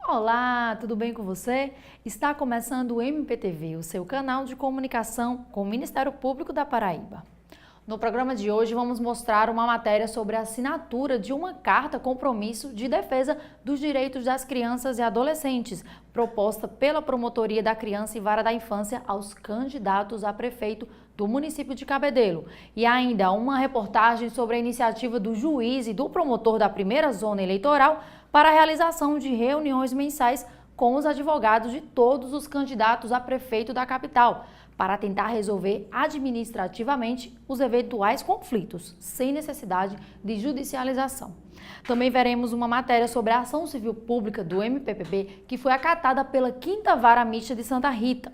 Olá, tudo bem com você? Está começando o MPTV, o seu canal de comunicação com o Ministério Público da Paraíba. No programa de hoje vamos mostrar uma matéria sobre a assinatura de uma carta compromisso de defesa dos direitos das crianças e adolescentes, proposta pela Promotoria da Criança e Vara da Infância aos candidatos a prefeito do município de Cabedelo. E ainda uma reportagem sobre a iniciativa do juiz e do promotor da primeira zona eleitoral para a realização de reuniões mensais com os advogados de todos os candidatos a prefeito da capital, para tentar resolver administrativamente os eventuais conflitos, sem necessidade de judicialização. Também veremos uma matéria sobre a ação civil pública do MPPB, que foi acatada pela 5ª Vara Mista de Santa Rita.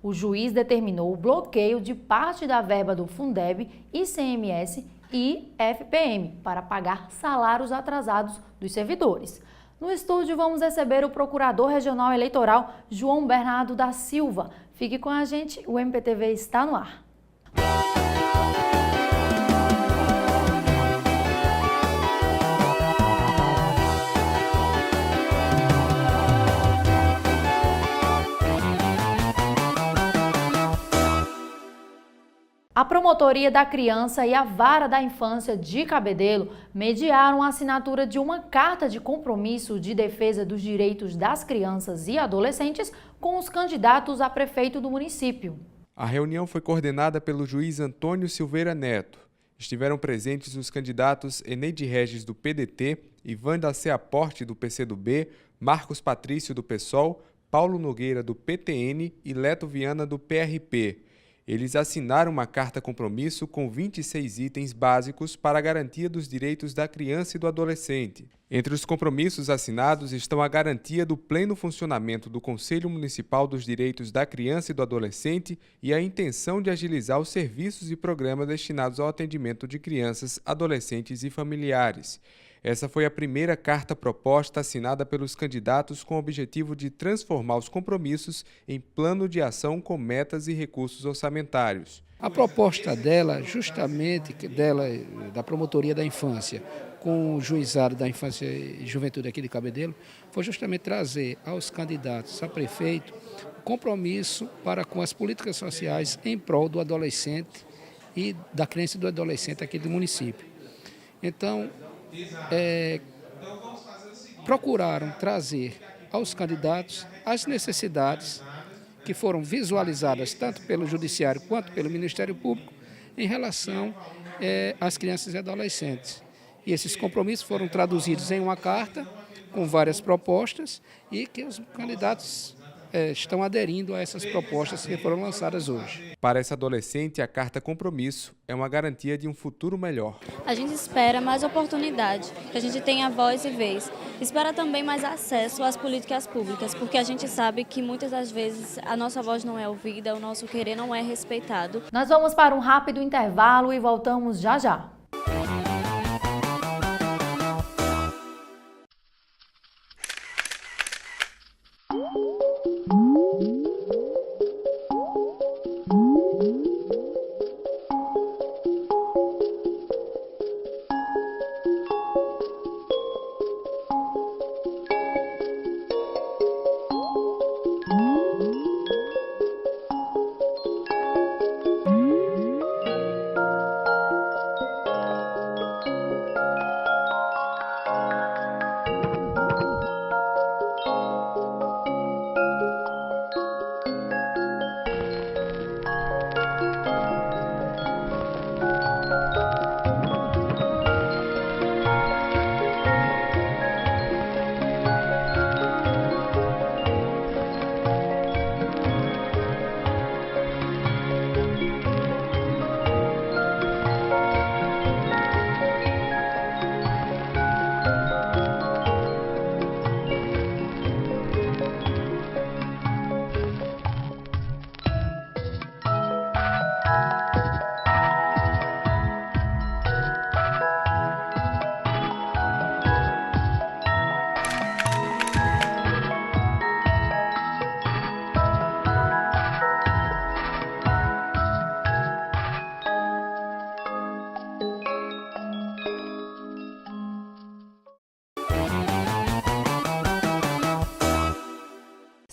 O juiz determinou o bloqueio de parte da verba do Fundeb, ICMS e FPM para pagar salários atrasados dos servidores. No estúdio vamos receber o Procurador Regional Eleitoral, João Bernardo da Silva. Fique com a gente, o MPTV está no ar. A Promotoria da Criança e a Vara da Infância de Cabedelo mediaram a assinatura de uma carta de compromisso de defesa dos direitos das crianças e adolescentes com os candidatos a prefeito do município. A reunião foi coordenada pelo juiz Antônio Silveira Neto. Estiveram presentes os candidatos Eneide Regis, do PDT, Ivan da Seaporte, do PCdoB, Marcos Patrício, do PSOL, Paulo Nogueira, do PTN e Leto Viana, do PRP. Eles assinaram uma carta-compromisso com 26 itens básicos para a garantia dos direitos da criança e do adolescente. Entre os compromissos assinados estão a garantia do pleno funcionamento do Conselho Municipal dos Direitos da Criança e do Adolescente e a intenção de agilizar os serviços e programas destinados ao atendimento de crianças, adolescentes e familiares. Essa foi a primeira carta proposta assinada pelos candidatos com o objetivo de transformar os compromissos em plano de ação com metas e recursos orçamentários. A proposta dela, justamente da Promotoria da Infância, com o Juizado da Infância e Juventude aqui de Cabedelo, foi justamente trazer aos candidatos a prefeito compromisso para com as políticas sociais em prol do adolescente e da criança e do adolescente aqui do município. Então, procuraram trazer aos candidatos as necessidades que foram visualizadas tanto pelo Judiciário quanto pelo Ministério Público em relação às crianças e adolescentes. E esses compromissos foram traduzidos em uma carta com várias propostas e que os candidatos estão aderindo a essas propostas que foram lançadas hoje. Para essa adolescente, a carta compromisso é uma garantia de um futuro melhor. A gente espera mais oportunidade, que a gente tenha voz e vez. Espera também mais acesso às políticas públicas, porque a gente sabe que muitas das vezes a nossa voz não é ouvida, o nosso querer não é respeitado. Nós vamos para um rápido intervalo e voltamos já já.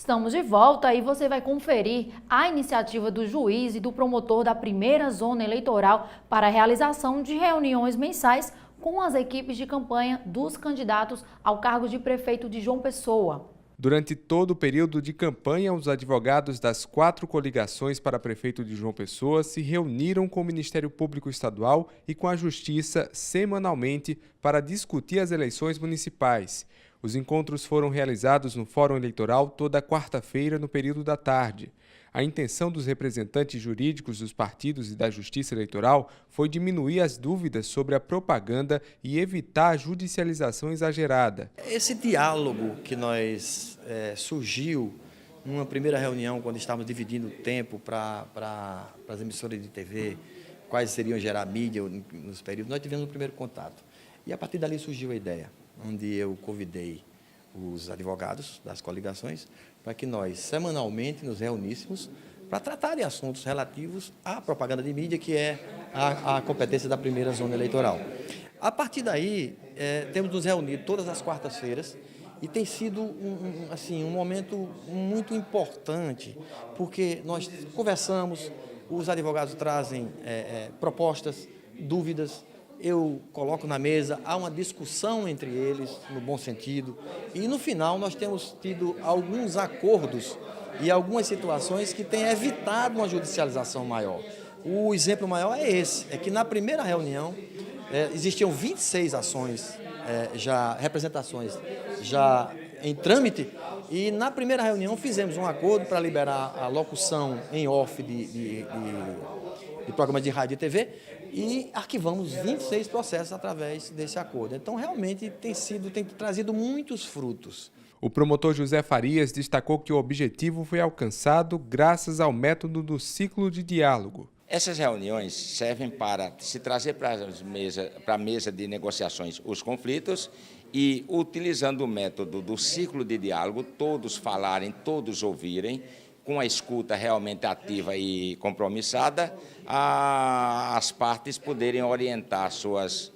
Estamos de volta e você vai conferir a iniciativa do juiz e do promotor da primeira zona eleitoral para a realização de reuniões mensais com as equipes de campanha dos candidatos ao cargo de prefeito de João Pessoa. Durante todo o período de campanha, os advogados das 4 coligações para prefeito de João Pessoa se reuniram com o Ministério Público Estadual e com a Justiça semanalmente para discutir as eleições municipais. Os encontros foram realizados no Fórum Eleitoral toda quarta-feira, no período da tarde. A intenção dos representantes jurídicos dos partidos e da Justiça Eleitoral foi diminuir as dúvidas sobre a propaganda e evitar a judicialização exagerada. Esse diálogo que surgiu numa primeira reunião, quando estávamos dividindo o tempo para as emissoras de TV, quais seriam gerar mídia nos períodos, nós tivemos o primeiro contato. E a partir dali surgiu a ideia, onde eu convidei os advogados das coligações para que nós semanalmente nos reuníssemos para tratar de assuntos relativos à propaganda de mídia, que é a competência da primeira zona eleitoral. A partir daí, temos nos reunido todas as quartas-feiras e tem sido um momento muito importante, porque nós conversamos, os advogados trazem propostas, dúvidas, eu coloco na mesa, há uma discussão entre eles, no bom sentido, e no final nós temos tido alguns acordos e algumas situações que têm evitado uma judicialização maior. O exemplo maior é esse, é que na primeira reunião existiam 26 ações, representações já em trâmite, e na primeira reunião fizemos um acordo para liberar a locução em off de programas de rádio e TV, e arquivamos 26 processos através desse acordo. Então, realmente, tem trazido muitos frutos. O promotor José Farias destacou que o objetivo foi alcançado graças ao método do ciclo de diálogo. Essas reuniões servem para se trazer para a mesa de negociações os conflitos e, utilizando o método do ciclo de diálogo, todos falarem, todos ouvirem, com a escuta realmente ativa e compromissada, as partes poderem orientar suas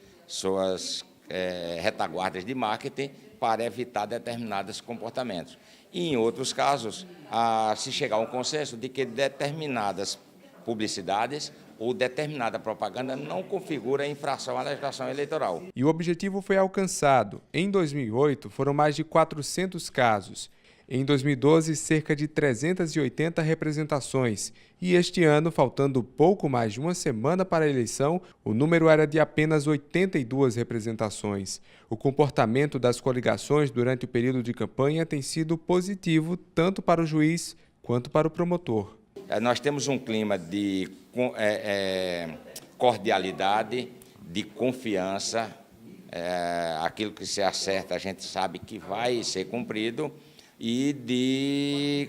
retaguardas de marketing para evitar determinados comportamentos. E, em outros casos, se chegar a um consenso de que determinadas publicidades ou determinada propaganda não configura infração à legislação eleitoral. E o objetivo foi alcançado. Em 2008, foram mais de 400 casos. Em 2012, cerca de 380 representações. E este ano, faltando pouco mais de uma semana para a eleição, o número era de apenas 82 representações. O comportamento das coligações durante o período de campanha tem sido positivo tanto para o juiz quanto para o promotor. Nós temos um clima de cordialidade, de confiança. Aquilo que se acerta, a gente sabe que vai ser cumprido, e de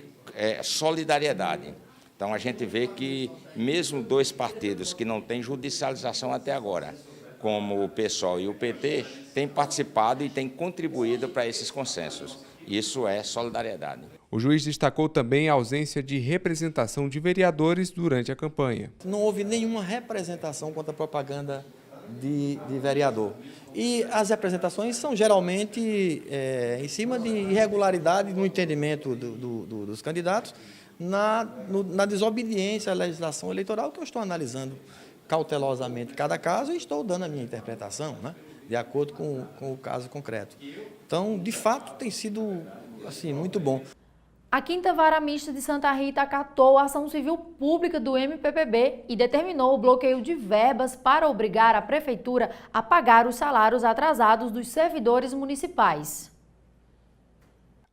solidariedade. Então, a gente vê que mesmo 2 partidos que não têm judicialização até agora, como o PSOL e o PT, têm participado e têm contribuído para esses consensos. Isso é solidariedade. O juiz destacou também a ausência de representação de vereadores durante a campanha. Não houve nenhuma representação contra a propaganda de vereador. E as representações são geralmente em cima de irregularidade no entendimento dos candidatos, na desobediência à legislação eleitoral, que eu estou analisando cautelosamente cada caso e estou dando a minha interpretação, né, de acordo com o caso concreto. Então, de fato, tem sido muito bom. A 5ª Vara Mista de Santa Rita acatou a ação civil pública do MPPB e determinou o bloqueio de verbas para obrigar a Prefeitura a pagar os salários atrasados dos servidores municipais.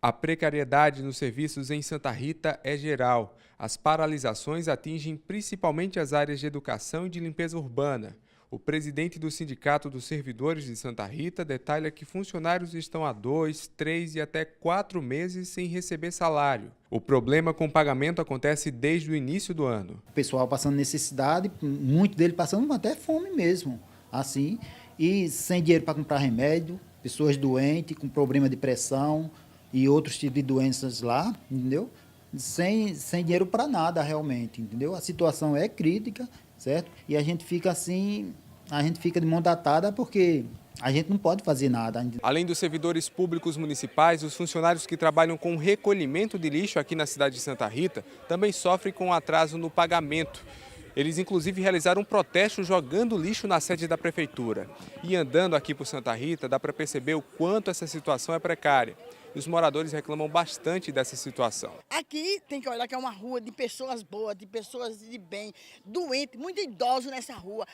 A precariedade nos serviços em Santa Rita é geral. As paralisações atingem principalmente as áreas de educação e de limpeza urbana. O presidente do Sindicato dos Servidores de Santa Rita detalha que funcionários estão há 2, 3 e até 4 meses sem receber salário. O problema com o pagamento acontece desde o início do ano. O pessoal passando necessidade, muito dele passando até fome mesmo, assim, e sem dinheiro para comprar remédio, pessoas doentes, com problema de pressão e outros tipos de doenças lá, entendeu? Sem dinheiro para nada realmente, entendeu? A situação é crítica, certo? E a gente fica assim, a gente fica de mão datada porque A gente não pode fazer nada. Além dos servidores públicos municipais, os funcionários que trabalham com recolhimento de lixo aqui na cidade de Santa Rita também sofrem com atraso no pagamento. Eles, inclusive, realizaram um protesto jogando lixo na sede da prefeitura. E andando aqui por Santa Rita, dá para perceber o quanto essa situação é precária. E os moradores reclamam bastante dessa situação. Aqui tem que olhar que é uma rua de pessoas boas, de pessoas de bem, doentes, muito idosos nessa rua.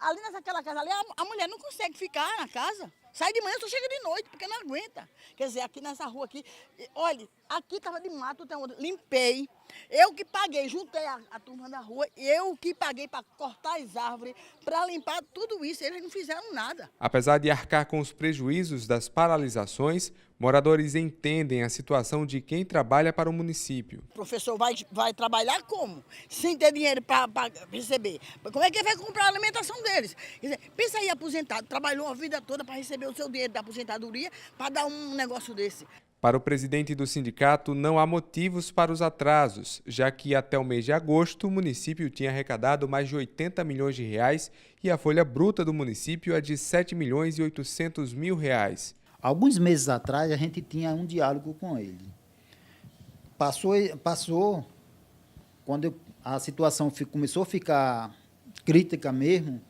Ali naquela casa ali, a mulher não consegue ficar na casa. Sai de manhã, só chega de noite, porque não aguenta. Quer dizer, aqui nessa rua aqui, olha, aqui estava de mato, limpei. Eu que paguei, juntei a turma da rua, eu que paguei para cortar as árvores, para limpar tudo isso. Eles não fizeram nada. Apesar de arcar com os prejuízos das paralisações, moradores entendem a situação de quem trabalha para o município. O professor vai trabalhar como? Sem ter dinheiro para receber. Como é que ele vai comprar a alimentação deles? Quer dizer, pensa aí, aposentado, trabalhou a vida toda para receber o seu dinheiro da aposentadoria, para dar um negócio desse. Para o presidente do sindicato, não há motivos para os atrasos, já que até o mês de agosto o município tinha arrecadado mais de 80 milhões de reais e a folha bruta do município é de 7 milhões e 800 mil reais. Alguns meses atrás, a gente tinha um diálogo com ele. Passou quando a situação começou a ficar crítica mesmo,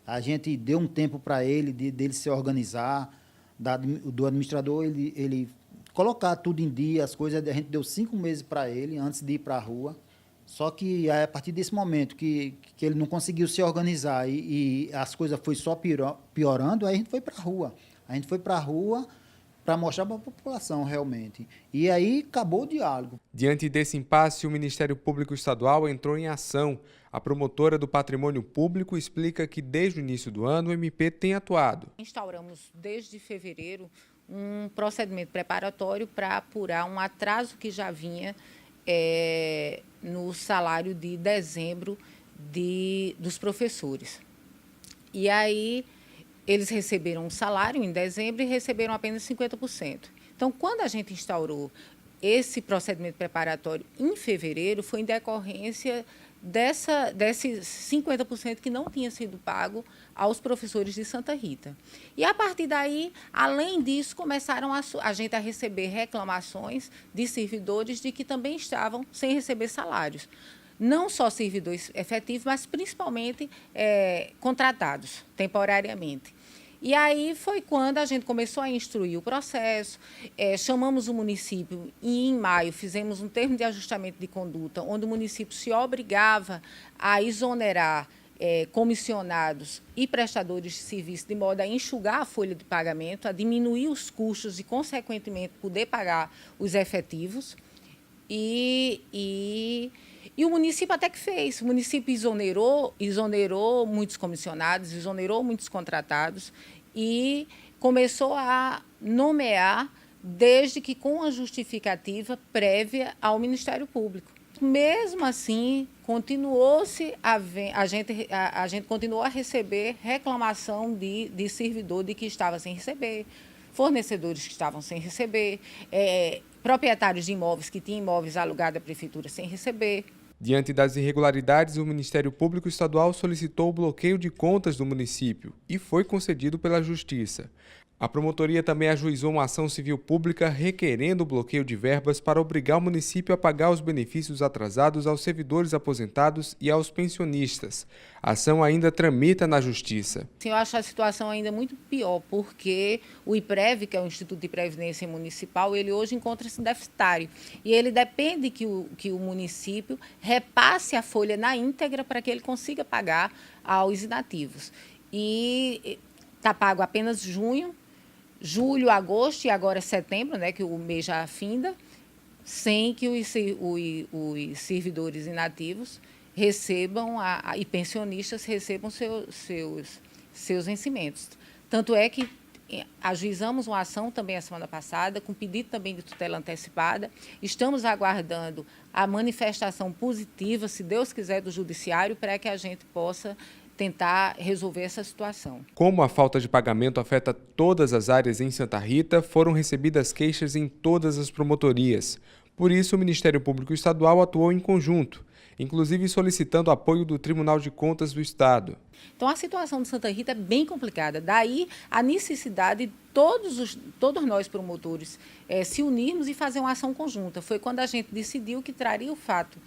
a gente deu um tempo para ele, dele se organizar, do administrador, ele colocar tudo em dia, as coisas, a gente deu 5 meses para ele, antes de ir para a rua. Só que a partir desse momento que ele não conseguiu se organizar e as coisas foi só piorando, aí a gente foi para a rua. A gente foi para a rua para mostrar para a população realmente. E aí acabou o diálogo. Diante desse impasse, o Ministério Público Estadual entrou em ação. A promotora do Patrimônio Público explica que desde o início do ano o MP tem atuado. Instauramos desde fevereiro um procedimento preparatório para apurar um atraso que já vinha no salário de dezembro dos professores. E aí eles receberam um salário em dezembro e receberam apenas 50%. Então, quando a gente instaurou esse procedimento preparatório em fevereiro, foi em decorrência desses 50% que não tinha sido pago aos professores de Santa Rita. E, a partir daí, além disso, começaram a gente a receber reclamações de servidores de que também estavam sem receber salários. Não só servidores efetivos, mas principalmente contratados temporariamente. E aí foi quando a gente começou a instruir o processo, chamamos o município e, em maio, fizemos um termo de ajustamento de conduta, onde o município se obrigava a exonerar comissionados e prestadores de serviço, de modo a enxugar a folha de pagamento, a diminuir os custos e, consequentemente, poder pagar os efetivos. E o município até que fez. O município exonerou muitos comissionados, exonerou muitos contratados e começou a nomear, desde que com a justificativa prévia ao Ministério Público. Mesmo assim, a gente continuou a receber reclamação de servidor de que estava sem receber, fornecedores que estavam sem receber, proprietários de imóveis que tinham imóveis alugados à prefeitura sem receber. Diante das irregularidades, o Ministério Público Estadual solicitou o bloqueio de contas do município e foi concedido pela Justiça. A promotoria também ajuizou uma ação civil pública requerendo o bloqueio de verbas para obrigar o município a pagar os benefícios atrasados aos servidores aposentados e aos pensionistas. A ação ainda tramita na Justiça. Eu acho a situação ainda muito pior, porque o IPREV, que é o Instituto de Previdência Municipal, ele hoje encontra-se deficitário. E ele depende que o município repasse a folha na íntegra para que ele consiga pagar aos inativos. E está pago apenas junho, julho, agosto e agora setembro, né, que o mês já finda, sem que os servidores inativos recebam e pensionistas recebam seus vencimentos. Tanto é que ajuizamos uma ação também a semana passada, com pedido também de tutela antecipada. Estamos aguardando a manifestação positiva, se Deus quiser, do Judiciário, para que a gente possa tentar resolver essa situação. Como a falta de pagamento afeta todas as áreas em Santa Rita, foram recebidas queixas em todas as promotorias. Por isso, o Ministério Público Estadual atuou em conjunto. inclusive solicitando apoio do Tribunal de Contas do Estado. Então, a situação de Santa Rita é bem complicada. Daí a necessidade de todos nós promotores se unirmos e fazer uma ação conjunta. Foi quando a gente decidiu que traria o fato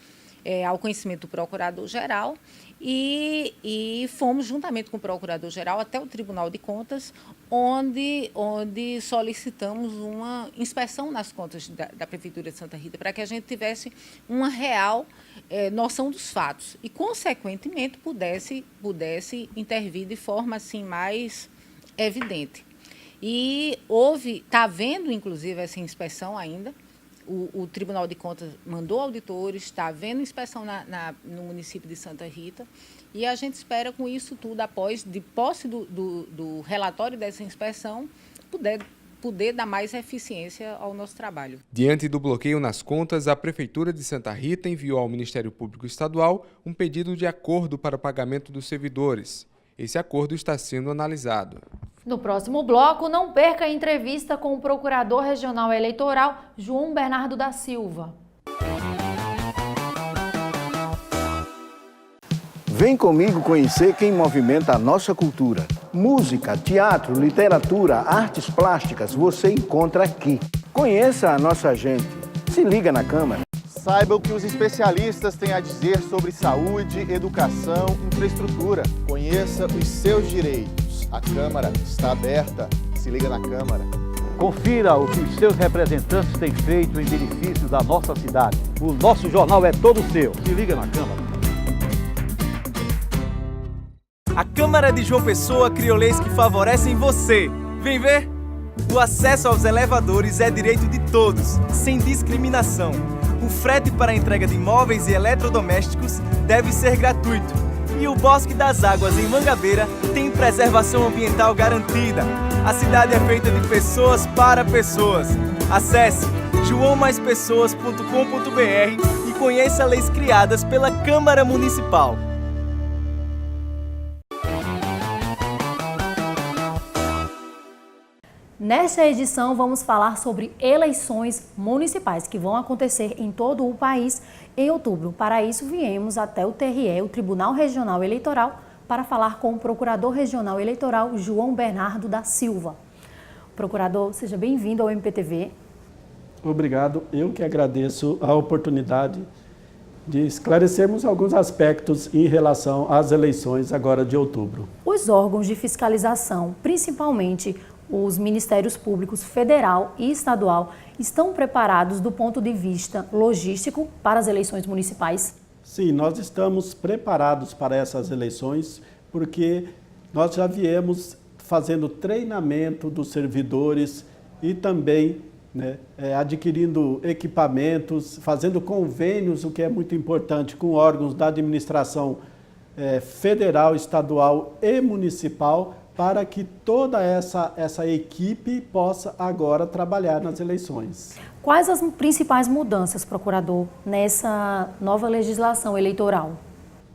ao conhecimento do Procurador-Geral e fomos, juntamente com o Procurador-Geral, até o Tribunal de Contas, onde solicitamos uma inspeção nas contas da Prefeitura de Santa Rita, para que a gente tivesse uma real noção dos fatos e, consequentemente, pudesse intervir de forma assim, mais evidente. E está havendo, inclusive, essa inspeção ainda. O Tribunal de Contas mandou auditores, está havendo inspeção no município de Santa Rita, e a gente espera, com isso tudo, após, de posse do relatório dessa inspeção, poder dar mais eficiência ao nosso trabalho. Diante do bloqueio nas contas, a Prefeitura de Santa Rita enviou ao Ministério Público Estadual um pedido de acordo para o pagamento dos servidores. Esse acordo está sendo analisado. No próximo bloco, não perca a entrevista com o Procurador Regional Eleitoral, João Bernardo da Silva. Vem comigo conhecer quem movimenta a nossa cultura. Música, teatro, literatura, artes plásticas, você encontra aqui. Conheça a nossa gente. Se liga na Câmara. Saiba o que os especialistas têm a dizer sobre saúde, educação, infraestrutura. Conheça os seus direitos. A Câmara está aberta. Se liga na Câmara. Confira o que os seus representantes têm feito em benefício da nossa cidade. O nosso jornal é todo seu. Se liga na Câmara. A Câmara de João Pessoa criou leis que favorecem você. Vem ver? O acesso aos elevadores é direito de todos, sem discriminação. O frete para a entrega de imóveis e eletrodomésticos deve ser gratuito. E o Bosque das Águas, em Mangabeira, tem preservação ambiental garantida. A cidade é feita de pessoas para pessoas. Acesse joaomaespessoas.com.br e conheça leis criadas pela Câmara Municipal. Nesta edição, vamos falar sobre eleições municipais que vão acontecer em todo o país em outubro. Para isso, viemos até o TRE, o Tribunal Regional Eleitoral, para falar com o Procurador Regional Eleitoral, João Bernardo da Silva. Procurador, seja bem-vindo ao MPTV. Obrigado. Eu que agradeço a oportunidade de esclarecermos alguns aspectos em relação às eleições agora de outubro. Os órgãos de fiscalização, principalmente os Ministérios Públicos Federal e Estadual, estão preparados do ponto de vista logístico para as eleições municipais? Sim, nós estamos preparados para essas eleições porque nós já viemos fazendo treinamento dos servidores e também adquirindo equipamentos, fazendo convênios, o que é muito importante, com órgãos da administração federal, estadual e municipal, para que toda essa equipe possa agora trabalhar nas eleições. Quais as principais mudanças, procurador, nessa nova legislação eleitoral?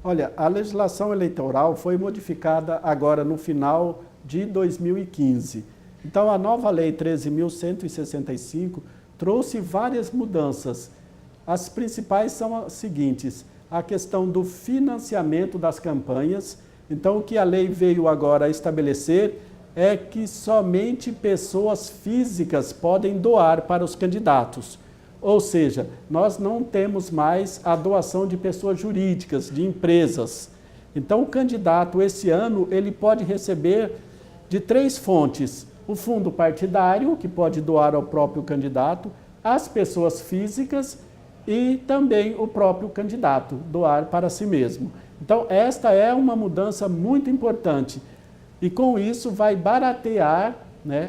Olha, a legislação eleitoral foi modificada agora no final de 2015. Então, a nova Lei 13.165 trouxe várias mudanças. As principais são as seguintes: a questão do financiamento das campanhas. Então, o que a lei veio agora estabelecer é que somente pessoas físicas podem doar para os candidatos. Ou seja, nós não temos mais a doação de pessoas jurídicas, de empresas. Então, o candidato, esse ano, ele pode receber de 3 fontes: o fundo partidário, que pode doar ao próprio candidato, as pessoas físicas e também o próprio candidato, doar para si mesmo. Então, esta é uma mudança muito importante e, com isso, vai baratear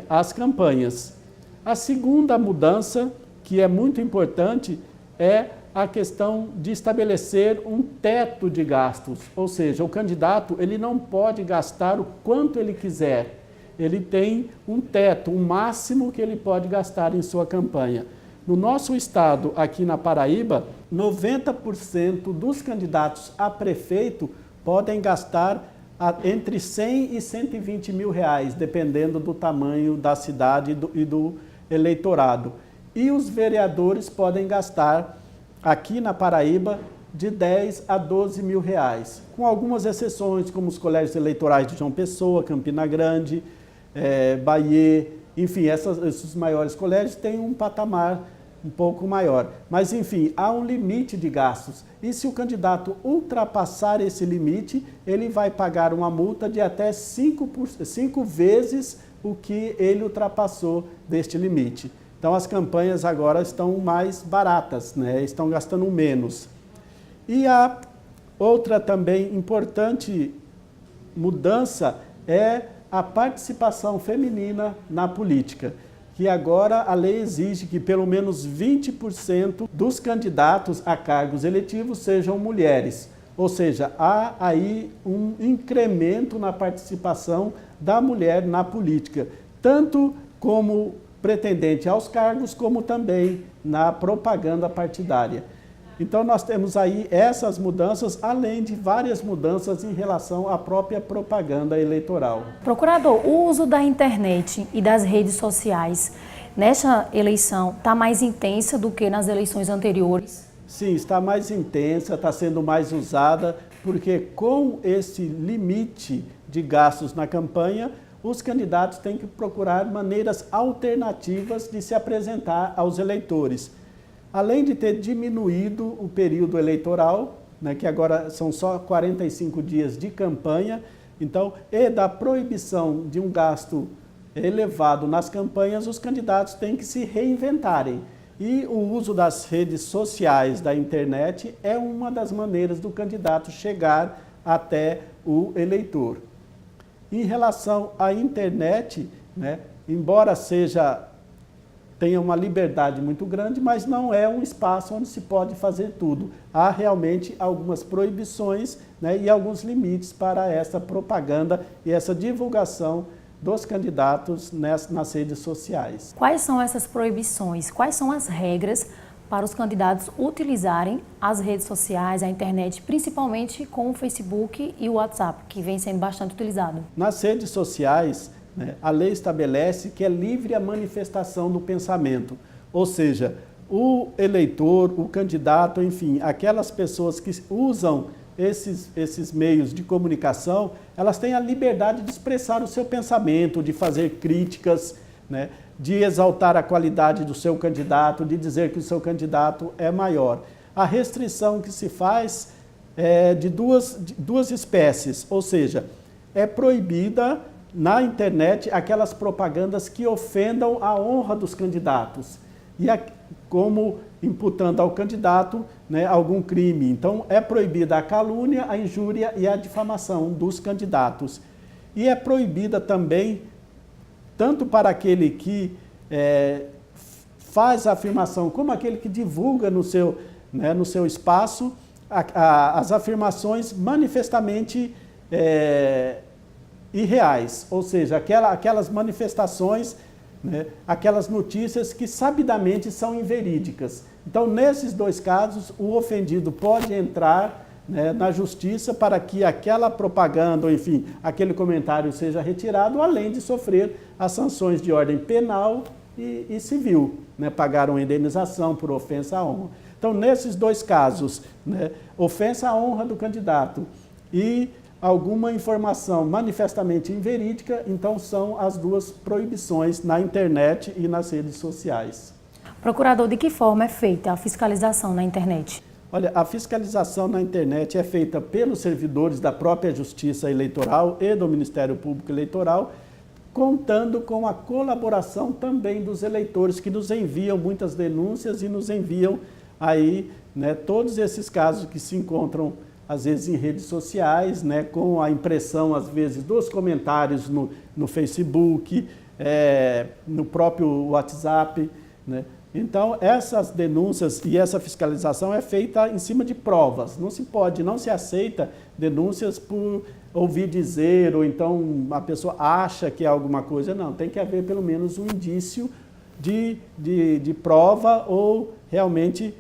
as campanhas. A segunda mudança, que é muito importante, é a questão de estabelecer um teto de gastos, ou seja, o candidato ele não pode gastar o quanto ele quiser, ele tem um teto, um máximo que ele pode gastar em sua campanha. No nosso estado, aqui na Paraíba, 90% dos candidatos a prefeito podem gastar entre 100 e 120 mil reais, dependendo do tamanho da cidade e do eleitorado. E os vereadores podem gastar, aqui na Paraíba, de 10 a 12 mil reais, com algumas exceções, como os colégios eleitorais de João Pessoa, Campina Grande, Bahia, enfim, esses maiores colégios têm um patamar um pouco maior. Mas, enfim, há um limite de gastos. E se o candidato ultrapassar esse limite, ele vai pagar uma multa de até 5 vezes o que ele ultrapassou deste limite. Então, as campanhas agora estão mais baratas, né? Estão gastando menos. E a outra também importante mudança é a participação feminina na política, que agora a lei exige que pelo menos 20% dos candidatos a cargos eletivos sejam mulheres. Ou seja, há aí um incremento na participação da mulher na política, tanto como pretendente aos cargos, como também na propaganda partidária. Então, nós temos aí essas mudanças, além de várias mudanças em relação à própria propaganda eleitoral. Procurador, o uso da internet e das redes sociais nesta eleição está mais intensa do que nas eleições anteriores? Sim, está mais intensa, está sendo mais usada, porque com esse limite de gastos na campanha, os candidatos têm que procurar maneiras alternativas de se apresentar aos eleitores. Além de ter diminuído o período eleitoral, né, que agora são só 45 dias de campanha, então, e da proibição de um gasto elevado nas campanhas, os candidatos têm que se reinventarem. E o uso das redes sociais, da internet, é uma das maneiras do candidato chegar até o eleitor. Em relação à internet, né, embora tenha uma liberdade muito grande, mas não é um espaço onde se pode fazer tudo. Há realmente algumas proibições, né, e alguns limites para essa propaganda e essa divulgação dos candidatos nas redes sociais. Quais são essas proibições? Quais são as regras para os candidatos utilizarem as redes sociais, a internet, principalmente com o Facebook e o WhatsApp, que vem sendo bastante utilizado? Nas redes sociais, a lei estabelece que é livre a manifestação do pensamento, ou seja, o eleitor, o candidato, enfim, aquelas pessoas que usam esses meios de comunicação, elas têm a liberdade de expressar o seu pensamento, de fazer críticas, né, de exaltar a qualidade do seu candidato, de dizer que o seu candidato é maior. A restrição que se faz é de duas espécies, ou seja, é proibida na internet aquelas propagandas que ofendam a honra dos candidatos, e como imputando ao candidato, né, algum crime. Então, é proibida a calúnia, a injúria e a difamação dos candidatos. E é proibida também, tanto para aquele que faz a afirmação, como aquele que divulga no seu espaço as afirmações manifestamente irreais, ou seja, aquelas manifestações, né, aquelas notícias que sabidamente são inverídicas. Então, nesses dois casos, o ofendido pode entrar, né, na justiça para que aquela propaganda, ou enfim, aquele comentário seja retirado, além de sofrer as sanções de ordem penal e civil, né, pagar uma indenização por ofensa à honra. Então, nesses dois casos, né, ofensa à honra do candidato e alguma informação manifestamente inverídica, então são as duas proibições na internet e nas redes sociais. Procurador, de que forma é feita a fiscalização na internet? Olha, a fiscalização na internet é feita pelos servidores da própria Justiça Eleitoral e do Ministério Público Eleitoral, contando com a colaboração também dos eleitores que nos enviam muitas denúncias e nos enviam aí, né, todos esses casos que se encontram às vezes em redes sociais, né, com a impressão, às vezes, dos comentários no Facebook, no próprio WhatsApp, né? Então, essas denúncias e essa fiscalização é feita em cima de provas. Não se aceita denúncias por ouvir dizer, ou então a pessoa acha que é alguma coisa. Não, tem que haver pelo menos um indício de prova ou realmente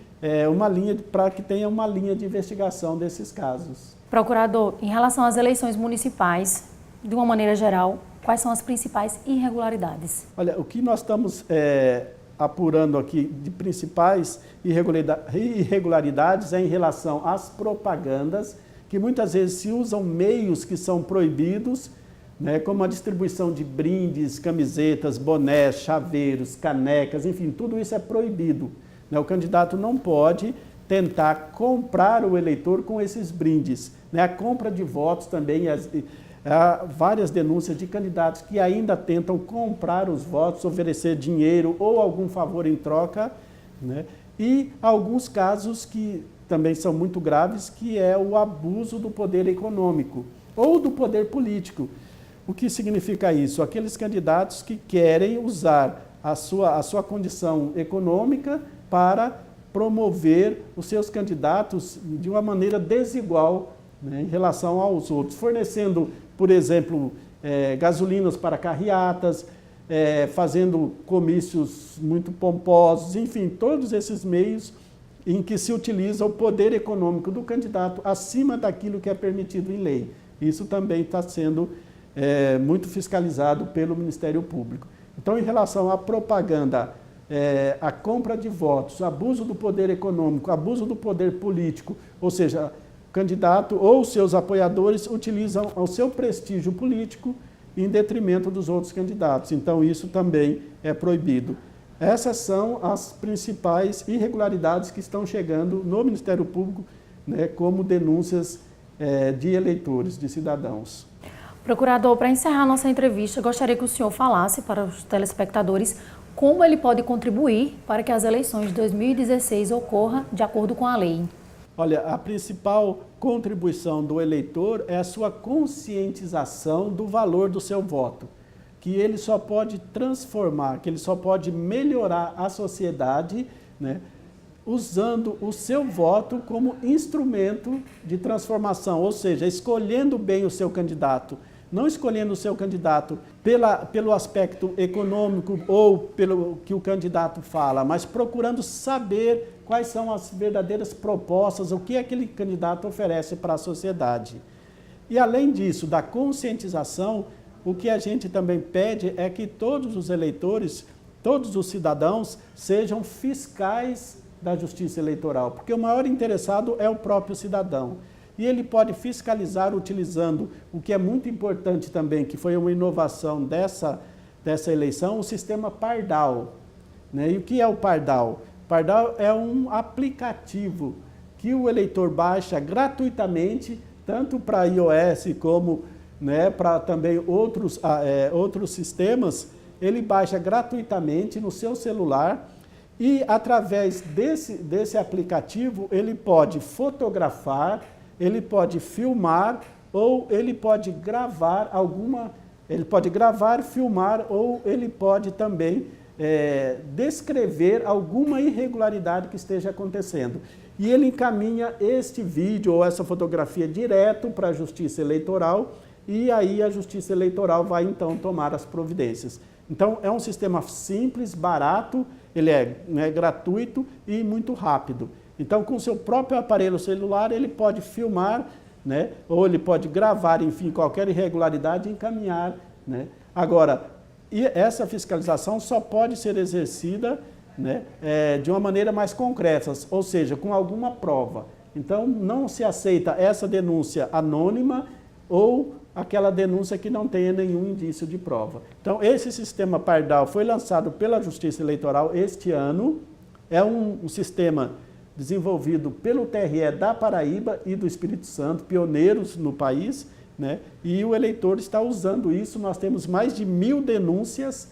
para que tenha uma linha de investigação desses casos. Procurador, em relação às eleições municipais, de uma maneira geral, quais são as principais irregularidades? Olha, o que nós estamos apurando aqui de principais irregularidades é em relação às propagandas, que muitas vezes se usam meios que são proibidos, né, como a distribuição de brindes, camisetas, bonés, chaveiros, canecas, enfim, tudo isso é proibido. Né? O candidato não pode tentar comprar o eleitor com esses brindes. Né? A compra de votos também, há várias denúncias de candidatos que ainda tentam comprar os votos, oferecer dinheiro ou algum favor em troca, né? E alguns casos que também são muito graves, que é o abuso do poder econômico ou do poder político. O que significa isso? Aqueles candidatos que querem usar a sua condição econômica para promover os seus candidatos de uma maneira desigual, né, em relação aos outros, fornecendo, por exemplo, gasolinas para carreatas, fazendo comícios muito pomposos, enfim, todos esses meios em que se utiliza o poder econômico do candidato acima daquilo que é permitido em lei. Isso também está sendo muito fiscalizado pelo Ministério Público. Então, em relação à propaganda, a compra de votos, abuso do poder econômico, abuso do poder político, ou seja, o candidato ou seus apoiadores utilizam o seu prestígio político em detrimento dos outros candidatos. Então, isso também é proibido. Essas são as principais irregularidades que estão chegando no Ministério Público, né, como denúncias de eleitores, de cidadãos. Procurador, para encerrar nossa entrevista, gostaria que o senhor falasse para os telespectadores como ele pode contribuir para que as eleições de 2016 ocorram de acordo com a lei. Olha, a principal contribuição do eleitor é a sua conscientização do valor do seu voto, que ele só pode transformar, que ele só pode melhorar a sociedade, né, usando o seu voto como instrumento de transformação, ou seja, escolhendo bem o seu candidato. Não escolhendo o seu candidato pelo aspecto econômico ou pelo que o candidato fala, mas procurando saber quais são as verdadeiras propostas, o que aquele candidato oferece para a sociedade. E além disso, da conscientização, o que a gente também pede é que todos os eleitores, todos os cidadãos, sejam fiscais da justiça eleitoral, porque o maior interessado é o próprio cidadão. E ele pode fiscalizar utilizando o que é muito importante também, que foi uma inovação dessa eleição, o sistema Pardal. Né? E o que é o Pardal? Pardal é um aplicativo que o eleitor baixa gratuitamente, tanto para iOS como, né, para também outros sistemas, ele baixa gratuitamente no seu celular e, através desse aplicativo, ele pode fotografar, ele pode filmar ou ele pode gravar filmar ou ele pode também descrever alguma irregularidade que esteja acontecendo. E ele encaminha este vídeo ou essa fotografia direto para a Justiça Eleitoral e aí a Justiça Eleitoral vai então tomar as providências. Então é um sistema simples, barato, ele é gratuito e muito rápido. Então, com o seu próprio aparelho celular, ele pode filmar, né, ou ele pode gravar, enfim, qualquer irregularidade e encaminhar. Né. Agora, essa fiscalização só pode ser exercida, né, de uma maneira mais concreta, ou seja, com alguma prova. Então, não se aceita essa denúncia anônima ou aquela denúncia que não tenha nenhum indício de prova. Então, esse sistema Pardal foi lançado pela Justiça Eleitoral este ano, é um sistema desenvolvido pelo TRE da Paraíba e do Espírito Santo, pioneiros no país, né? E o eleitor está usando isso. Nós temos mais de 1000 denúncias,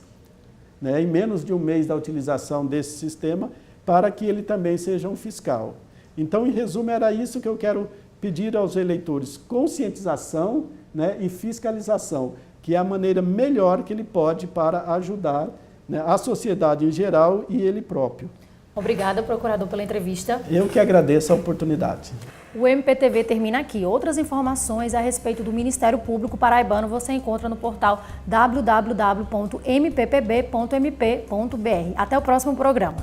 né, em menos de um mês da utilização desse sistema, para que ele também seja um fiscal. Então, em resumo, era isso que eu quero pedir aos eleitores: conscientização, né, e fiscalização, que é a maneira melhor que ele pode para ajudar, né, a sociedade em geral e ele próprio. Obrigada, procurador, pela entrevista. Eu que agradeço a oportunidade. O MPTV termina aqui. Outras informações a respeito do Ministério Público Paraibano você encontra no portal www.mppb.mp.br. Até o próximo programa.